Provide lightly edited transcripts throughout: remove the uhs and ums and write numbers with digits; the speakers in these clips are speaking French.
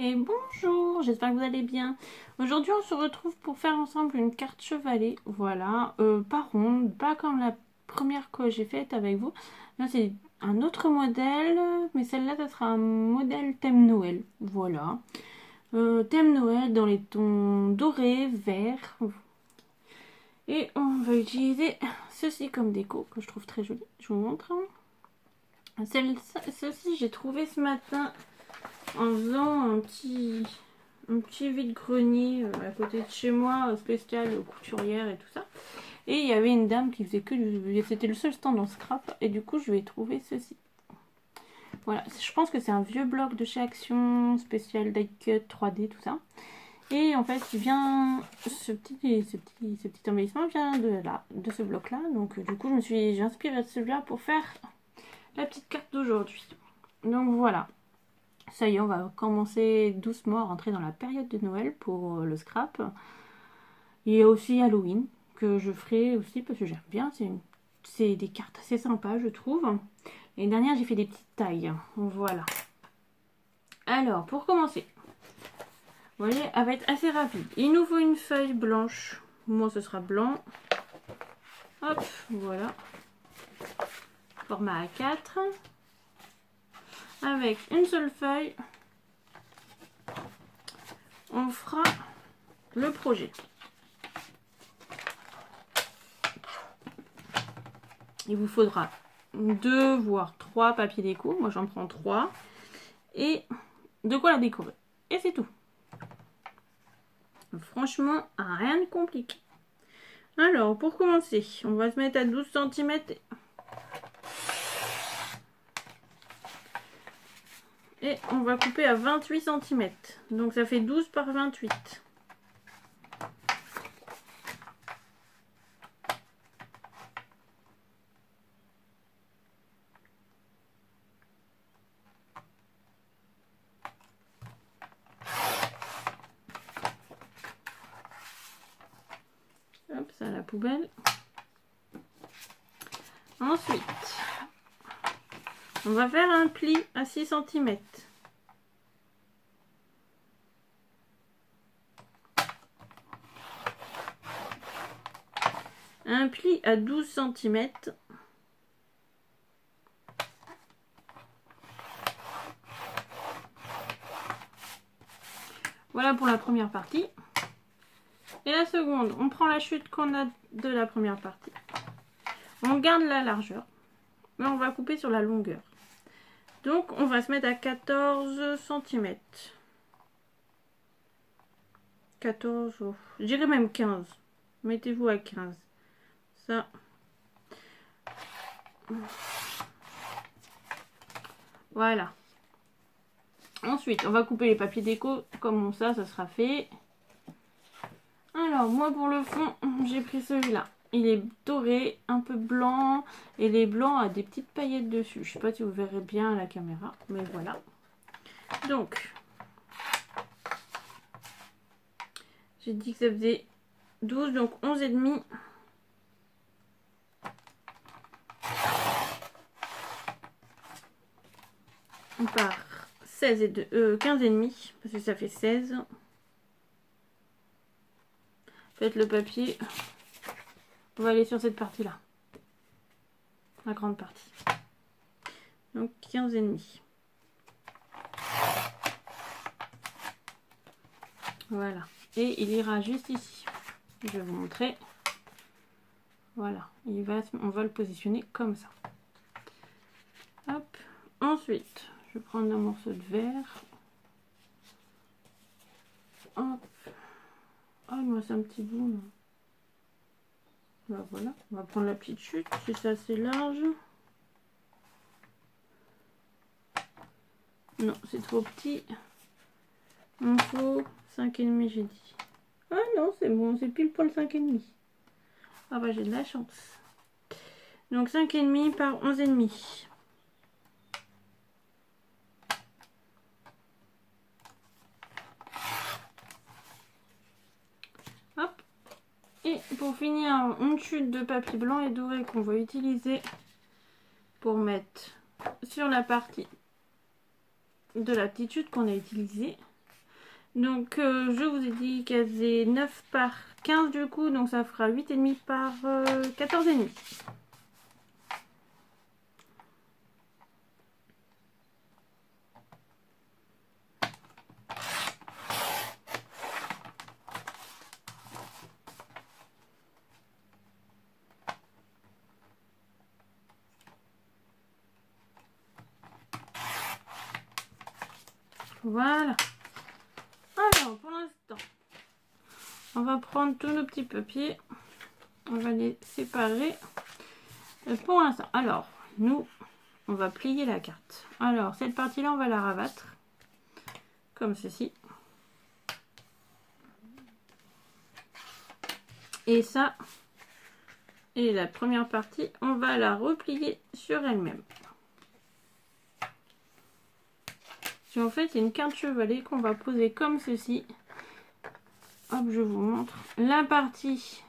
Et bonjour, j'espère que vous allez bien. Aujourd'hui on se retrouve pour faire ensemble une carte chevalet, voilà, pas ronde, pas comme la première que j'ai faite avec vous. Là c'est un autre modèle, mais celle-là ça sera un modèle thème Noël, voilà. Thème Noël dans les tons dorés, verts. Et on va utiliser ceci comme déco, que je trouve très joli, je vous montre. Ceci j'ai trouvé ce matin en faisant un petit vide-grenier à côté de chez moi, spécial couturière et tout ça. Et il y avait une dame qui faisait que c'était le seul stand en scrap, et du coup je lui ai trouvé ceci. Voilà, je pense que c'est un vieux bloc de chez Action, spécial die cut 3D, tout ça. Et en fait, il vient, ce petit embellissement vient de là, de ce bloc là. Donc du coup j'ai inspiré de celui-là pour faire la petite carte d'aujourd'hui. Donc voilà. Ça y est, on va commencer doucement à rentrer dans la période de Noël pour le scrap. Il y a aussi Halloween que je ferai aussi parce que j'aime bien. C'est des cartes assez sympas, je trouve. L'année dernière, j'ai fait des petites tailles. Voilà. Alors, pour commencer, vous voyez, elle va être assez rapide. Il nous faut une feuille blanche. Moi, ce sera blanc. Hop, voilà. Format A4. Avec une seule feuille, on fera le projet. Il vous faudra 2 voire 3 papiers déco. Moi j'en prends 3. Et de quoi la décorer. Et c'est tout. Franchement, rien de compliqué. Alors, pour commencer, on va se mettre à 12 cm. Et on va couper à 28 cm. Donc ça fait 12 par 28. Hop, ça à la poubelle. Ensuite, on va faire un pli à 6 cm. Un pli à 12 cm. Voilà pour la première partie. Et la seconde, on prend la chute qu'on a de la première partie. On garde la largeur, mais on va couper sur la longueur. Donc on va se mettre à 14 cm. 14, oh, je dirais même 15. Mettez-vous à 15. Ça. Voilà. Ensuite, on va couper les papiers déco comme ça sera fait. Alors, moi pour le fond, j'ai pris celui-là. Il est doré, un peu blanc, et les blancs a des petites paillettes dessus. Je sais pas si vous verrez bien à la caméra, mais voilà. Donc, j'ai dit que ça faisait 12, donc 11 et demi. On part 16 et 15 et demi, parce que ça fait 16. Faites le papier. On va aller sur cette partie-là. La grande partie. Donc 15 et demi. Voilà. Et il ira juste ici. Je vais vous montrer. Voilà. On va le positionner comme ça. Hop. Ensuite, je vais prendre un morceau de verre. Hop. Ah, il me reste un petit bout. Là. Bah, voilà. On va prendre la petite chute. Si c'est assez large. Non, c'est trop petit. Il me faut 5,5, j'ai dit. Ah non, c'est bon, c'est pile pour le 5,5. Ah bah j'ai de la chance. Donc 5,5 par 11,5. Hop. Et pour finir, une chute de papier blanc et doré qu'on va utiliser pour mettre sur la partie de la petite chute qu'on a utilisée. Donc je vous ai dit qu'elle faisait 9 par 15 du coup, donc ça fera 8,5 par 14,5. Voilà. Alors pour l'instant, on va prendre tous nos petits papiers. On va les séparer. Pour l'instant, alors, nous, on va plier la carte. Alors, cette partie-là, on va la rabattre. Comme ceci. Et ça, et la première partie, on va la replier sur elle-même. Si en fait, c'est une carte chevalet qu'on va poser comme ceci. Hop, je vous montre. La partie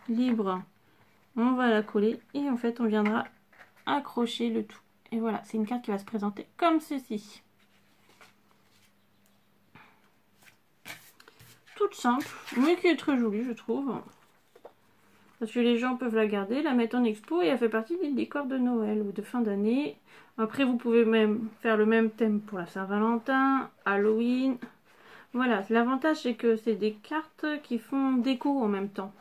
libre, on va la coller. Et en fait, on viendra accrocher le tout. Et voilà, c'est une carte qui va se présenter comme ceci. Toute simple, mais qui est très jolie, je trouve. Parce que les gens peuvent la garder, la mettre en expo et elle fait partie des décors de Noël ou de fin d'année. Après, vous pouvez même faire le même thème pour la Saint-Valentin, Halloween. Voilà, l'avantage c'est que c'est des cartes qui font déco en même temps.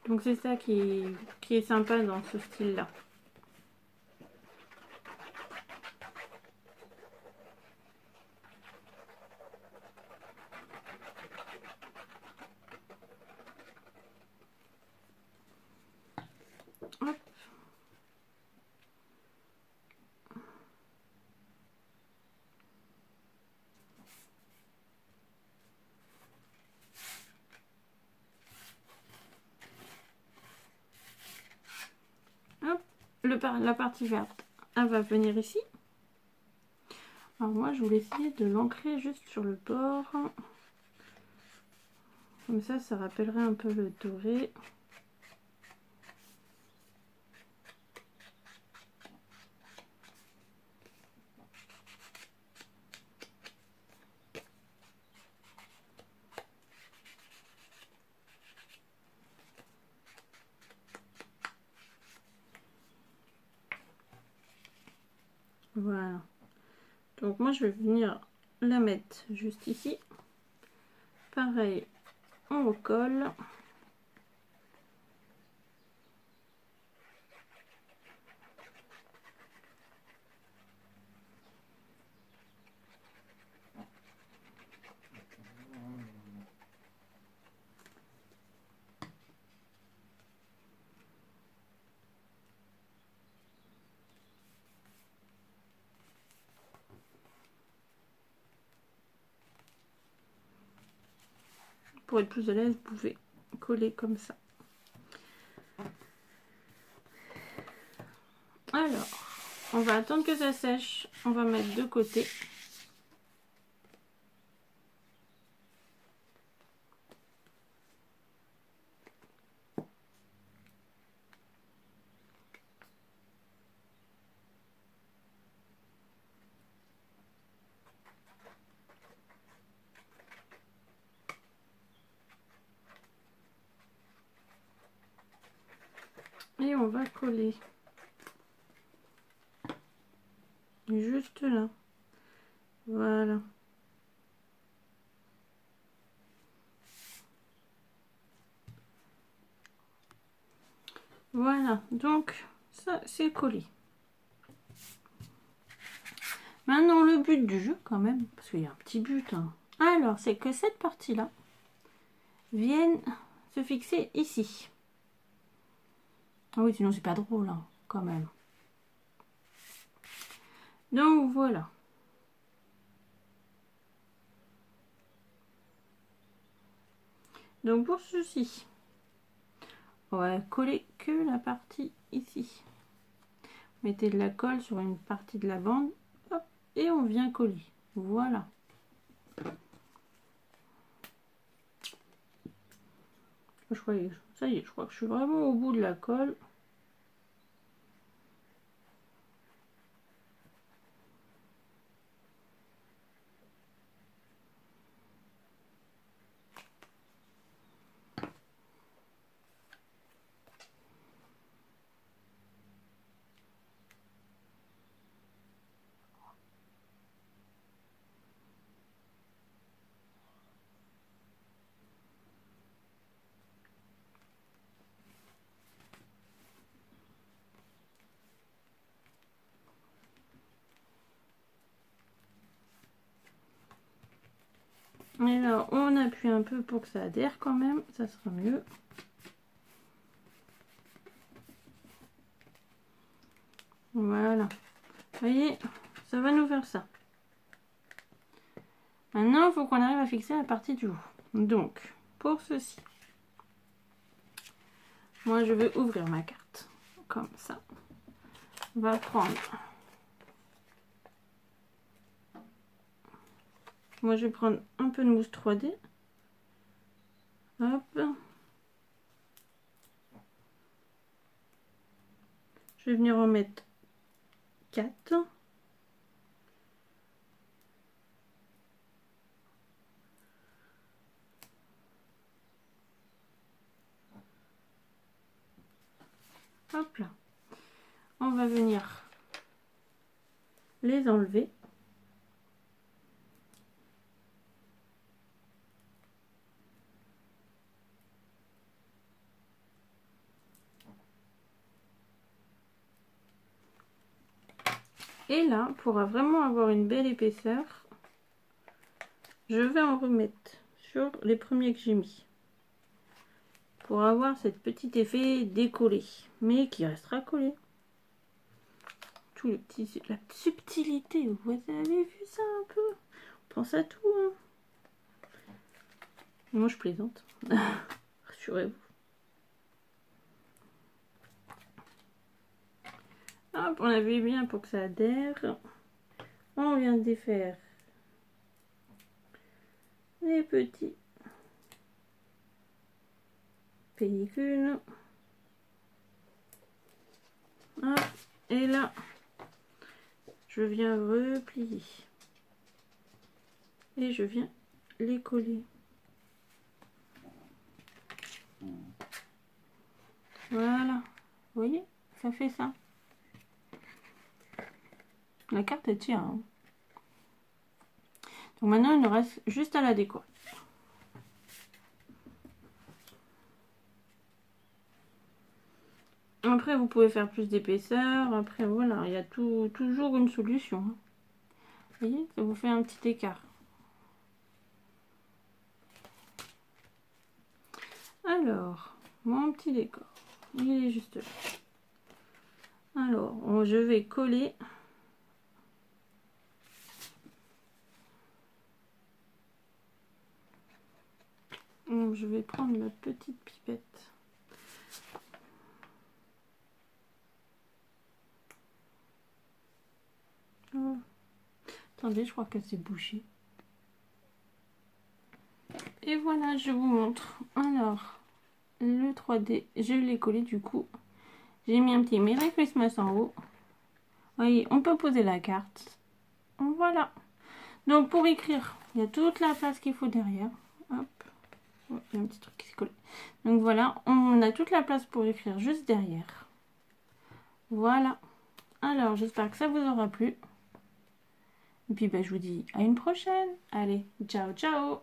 Donc c'est ça qui est sympa dans ce style-là. Hop. Hop. La partie verte, elle va venir ici. Alors moi, je voulais essayer de l'ancrer juste sur le bord. Comme ça rappellerait un peu le doré. Voilà. Donc moi, je vais venir la mettre juste ici. Pareil, on recolle. Pour être plus à l'aise, vous pouvez coller comme ça. Alors, on va attendre que ça sèche. On va mettre de côté. Et on va coller. Juste là. Voilà. Voilà, donc ça c'est collé. Maintenant le but du jeu quand même, parce qu'il y a un petit but. Hein. Alors c'est que cette partie-là vienne se fixer ici. Ah oui, sinon c'est pas drôle hein, quand même. Donc voilà. Donc pour ceci, on va coller que la partie ici. Mettez de la colle sur une partie de la bande, hop, et on vient coller. Voilà. Ça y est, je crois que je suis vraiment au bout de la colle. Et là, on appuie un peu pour que ça adhère quand même, ça sera mieux. Voilà. Vous voyez, ça va nous faire ça. Maintenant, il faut qu'on arrive à fixer la partie du haut. Donc, pour ceci, moi je vais ouvrir ma carte comme ça. On va prendre. Moi je vais prendre un peu de mousse 3D. Hop. Je vais venir en mettre 4. Hop là. On va venir les enlever. Et là, pour vraiment avoir une belle épaisseur, je vais en remettre sur les premiers que j'ai mis. Pour avoir cette petit effet décollé, mais qui restera collé. Tout le petit, la subtilité, vous avez vu ça un peu? On pense à tout. Hein. Moi je plaisante, rassurez-vous. Hop, on avait bien pour que ça adhère. On vient de défaire les petits pellicules. Hop, et là, je viens replier. Et je viens les coller. Voilà, vous voyez, ça fait ça. La carte elle tient. Hein. Donc maintenant il nous reste juste à la décorer. Après vous pouvez faire plus d'épaisseur. Après voilà, il y a toujours une solution. Hein. Vous voyez, ça vous fait un petit écart. Alors, mon petit décor, il est juste là. Alors, je vais coller. Je vais prendre ma petite pipette. Oh. Attendez, je crois que c'est bouché. Et voilà, je vous montre. Alors, le 3D, je l'ai collé du coup. J'ai mis un petit Merry Christmas en haut. Vous voyez, on peut poser la carte. Voilà. Donc pour écrire, il y a toute la place qu'il faut derrière. Hop. Oh, il y a un petit truc qui s'est collé. Donc voilà, on a toute la place pour écrire juste derrière. Voilà. Alors, j'espère que ça vous aura plu. Et puis, je vous dis à une prochaine. Allez, ciao, ciao!